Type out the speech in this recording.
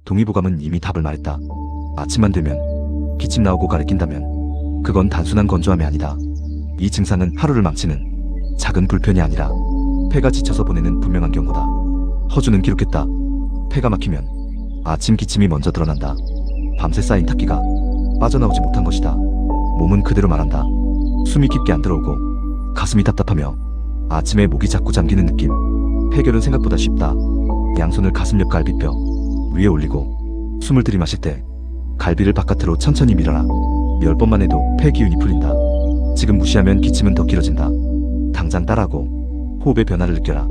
동의보감은 이미 답을 말했다. 아침만 되면 기침 나오고 가리킨다면 그건 단순한 건조함이 아니다. 이 증상은 하루를 망치는 작은 불편이 아니라 폐가 지쳐서 보내는 분명한 경고다. 허주는 기록했다. 폐가 막히면 아침 기침이 먼저 드러난다. 밤새 쌓인 탁기가 빠져나오지 못한 것이다. 몸은 그대로 말한다. 숨이 깊게 안 들어오고 가슴이 답답하며 아침에 목이 자꾸 잠기는 느낌. 해결은 생각보다 쉽다. 양손을 가슴 옆 갈비뼈 위에 올리고 숨을 들이마실 때 갈비를 바깥으로 천천히 밀어라. 10번만 해도 폐 기운이 풀린다. 지금 무시하면 기침은 더 길어진다. 당장 따라하고 호흡의 변화를 느껴라.